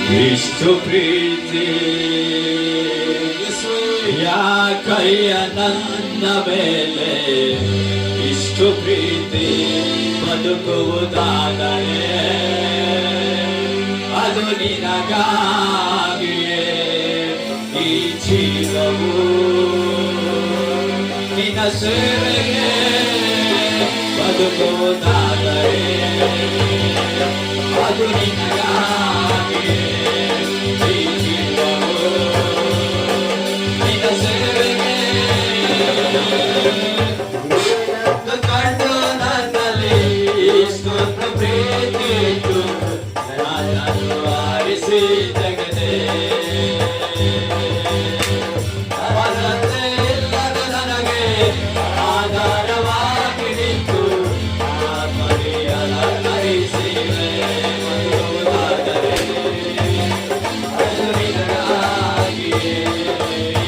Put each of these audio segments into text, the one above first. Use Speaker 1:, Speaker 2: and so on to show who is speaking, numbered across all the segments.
Speaker 1: ಇಷ್ಟು ಪ್ರೀತಿ ಯಾಕಯ್ಯ ನನ್ನ ಮೇಲೆ ಇಷ್ಟು ಪ್ರೀತಿ ಬದುಕುವುದಾದರೆ ಅದು ನಿನಗಾಗಿಯೇ ಈ ಜೀವವು ನಿನ್ನ ಸೇವೆಗೆ ಬದುಕುವುದಾದರೆ ಅದು ನಿನಗಾಗಿಯೇ ಈ ಜೀವವು ನಿನ್ನ ಸೇವೆಗೆ ಕಂಡು ನನ್ನಲ್ಲಿ ಇಷ್ಟೊಂದು ಪ್ರೀತಿ ಇಟ್ಟು ನನ್ನನ್ನು ಆರಿಸಿ ತೆಗೆದೆ ಅವನಂತೆ ಇಲ್ಲದ ನನಗೆ ಆಧಾರವಾಗಿ ನಿಂತು ಆತ್ಮನಿಯ ಅಲಂಕರಿಸಿದೆ ಬದುಕುವುದಾದರೆ ಅದು ನಿನಗಾಗಿಯೇ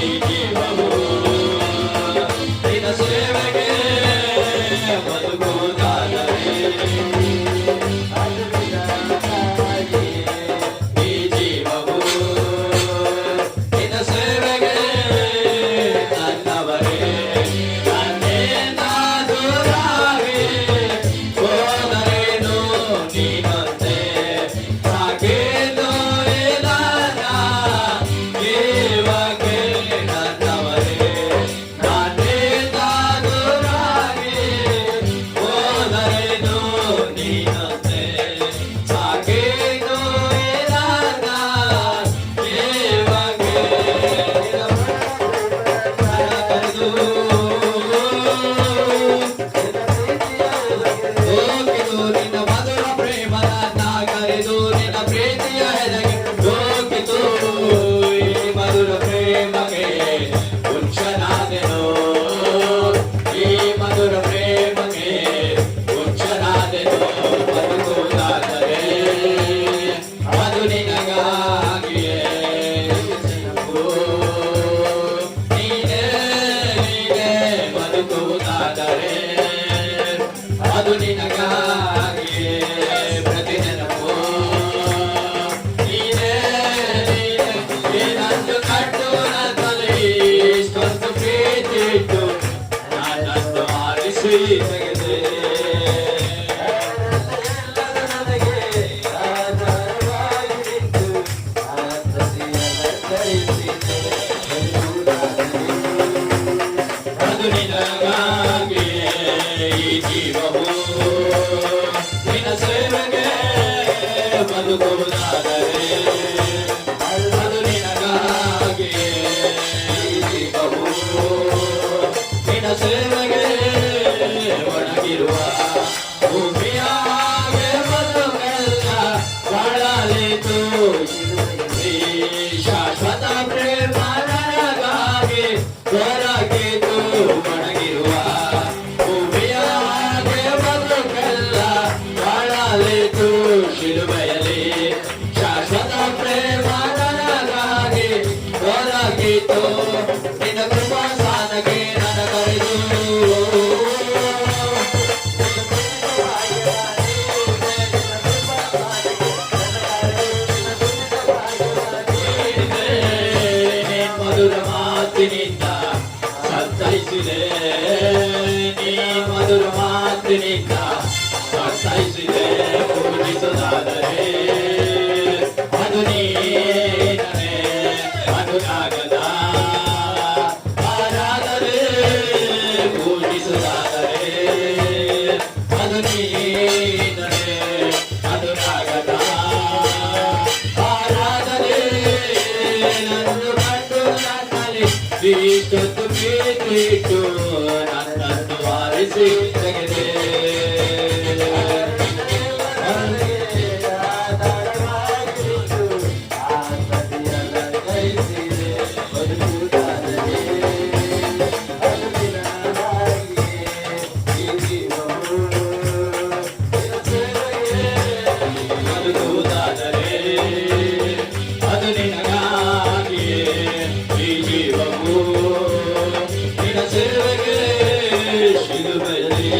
Speaker 1: ಈ ಜೀವವು ನಿನ್ನ ಸೇವೆಗೆ ಬದುಕುವುದಾದರೆ ಈ ಜೀವವು ನಿನ್ನ ಸೇವೆಗೆ ನನ್ನವರೇ ನನ್ನೇನಾದೂರಾಗಿ ಹೋದರೇನು ನೀನೊಂದೇ ಸಾಕೇನೋ ಇಲ್ಲದ ಜೀವಕ್ಕೆ ನನ್ನವರೇ ನನ್ನೇನಾದೂರಾಗಿ ಹೋದರೇನು ನೀನೊಂದೇ ಸಾಕೇನೋ ಇಲ್ಲದ ಜೀವಕ್ಕೆ ಹೋಗಿದು ನಿನ್ನ ಮಧುರ ಪ್ರೇಮದ ಕರೆದು ನಿನ್ನ ಪ್ರೀತಿಯ ಹೆದಗೆ ಹೋಗಿತು ಈ ಮಧುರ ಪ್ರೇಮಕ್ಕೆ ಹುಚ್ಚನಾದೆನು ಈ ಮಧುರ ಪ್ರೇಮಕ್ಕೆ ಹುಚ್ಚನಾದೆನು ಬದುಕುವುದಾದರೆ ಅದು ನಿನಗಾಗಿಯೇ ನೀನೇ ಬದುಕುವುದಾದರೆ ಅದು ನಿನಗಾಗಿಯೇ ಪ್ರತಿ ನೆನಪು ನೀನೇ ನನ್ನನ್ನು ಕಂಡು ನನ್ನಲ್ಲಿ ಇಷ್ಟೊಂದು ಪ್ರೀತಿ ಇಟ್ಟು ನನ್ನನ್ನು ಆರಿಸಿ ತೆಗೆದೆ ನನಗೆ ಆಧಾರವಾಗಿ ನಿಂತು ಆತ್ಮನಿಯ ಅಲಂಕರಿಸಿದೆ ಅದು ನಿನಗಾಗಿಯೇ ಈ ಜೀವವು ನಿನ್ನ ಸೇವೆಗೆ ಬದುಕುವುದಾದರೆ ಅದು ನಿನಗಾಗಿಯೇ ಈ ಜೀವವು ನಿನ್ನ ಸೇವೆಗೆ ಒಣಗಿರುವ ಭೂಮಿಯಾಗೆ ಬದುಕೆಲ್ಲ ಬಾಳಲಿತು ಈ ಶಾಶ್ವತ ಪ್ರೇಮ ನನಗಾಗಿ ಹೊರಗಿತು ಒಣಗಿರುವ ಭೂಮಿಯಾಗೆ ಬದುಕೆಲ್ಲ ಬಾಳಲಿತು ಶಿಲುಬೆಯಲ್ಲಿ ಶಾಶ್ವತ ಪ್ರೇಮ ನನಗಾಗಿ ಹೊರಗಿತು ನಿನ್ನ ಕೃಪಾ ಸ್ಥಾನಕ್ಕೆ ನನ್ನ ಕರೆದು ಮಧುರ ಮಾತಿನಿಂದ ಸಂತೈಸಿದೆ ನೀ ಮಧುರ ಮಾತಿನಿಂದ ಸಂತೈಸಿದೆ ಪೂಜಿಸುವುದಾದರೆ ಅದು ನೀನೇ ಅನುರಾಗದ ಆರಾಧನೆ ಪೂಜಿಸುವುದಾದರೆ ಅದು ನೀನೇ ಅನುರಾಗದ ಆರಾಧನೆ ನನ್ನು ಕಂಡು ನನ್ನಲ್ಲಿ ಇಷ್ಟೊಂದು ಪ್ರೀತಿ ಇಟ್ಟು ನನ್ನನ್ನು ಆರಿಸಿ ತೆಗೆದೆ ಆಧಾರವಾಗಿ ನಿಂತು ಆತ್ಮನಿಯ ಅಲಂಕರಿಸಿದೆ ಬದುಕುವುದಾದರೆ ಅದು ನಿನಗಾಗಿಯೇ ಈ ಜೀವವು ನಿನ್ನ ಸೇವೆಗೆ ಬದುಕುವುದಾದರೆ ಅದು ನಿನಗಾಗಿಯೇ ಈ ಜೀವವು ನಿನ್ನ ಸೇವೆಗೆ ಶಿಲುಬೆಯಲ್ಲಿ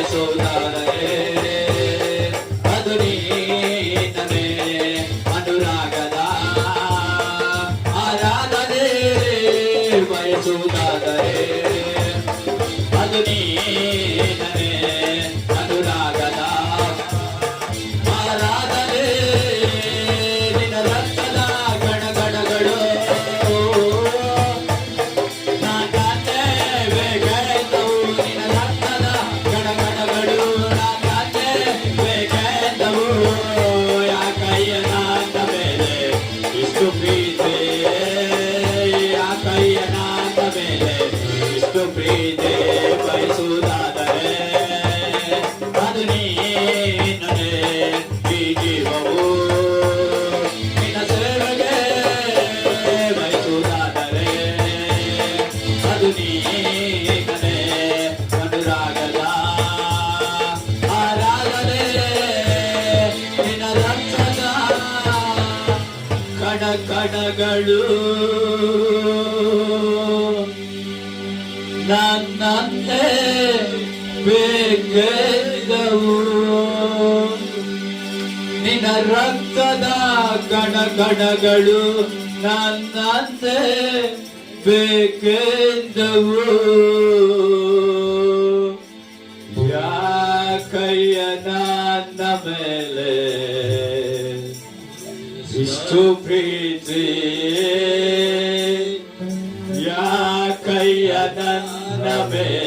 Speaker 1: ಬಯಸುವುದಾದರೆ ಅದು ನೀನೇ ಅನುರಾಗದ ಆರಾಧನೆ ಬಯಸುವುದಾದರೆ ಅದು ನೀನೇ ಅನುರಾಗದ ಆರಾಧನೆ ನಿನ್ನ ರಕ್ತದ ಗಣಗಣಗಳು ನಾನೇ ಬೇಕಾಯ್ತವು ನಿನ್ನ ರಕ್ತದ ಗಣಗಣಗಳು ನಾನೇ ಬೇಕಾಯ್ತವು ಯಾಕಯ್ಯ ನನ್ನ ಮೇಲೆ ಇಷ್ಟು ಪ್ರೀತಿ ಯಾಕಯ್ಯ ನನ್ನ ಮೇಲೆ ಇಷ್ಟು ಪ್ರೀತಿ ಬಯಸುವುದಾದರೆ ಅದು ನೀನೇ ಈ ಜೀವವು ನಿನ್ನ ಸೇವೆಗೆ ಬಯಸುವುದಾದರೆ ಅದು ನೀನೇ ಅನುರಾಗದ ಆರಾಧನೆ ನಿನ್ನ ರಕ್ತದ ಕಣಕಣಗಳು ನನ್ನಂತೆ ಬೇಕೆಂದವು ನಿನ್ನ ರಕ್ತದ ಕಣಕಣಗಳು ನನ್ನಂತೆ ಬೇಕೆಂದವು ಯಾಕಯ್ಯ ನನ್ನ ಮೇಲೆ ಇಷ್ಟು ಪ್ರೀತಿ ಯಾಕಯ್ಯ ನನ್ನ ಮೇಲೆ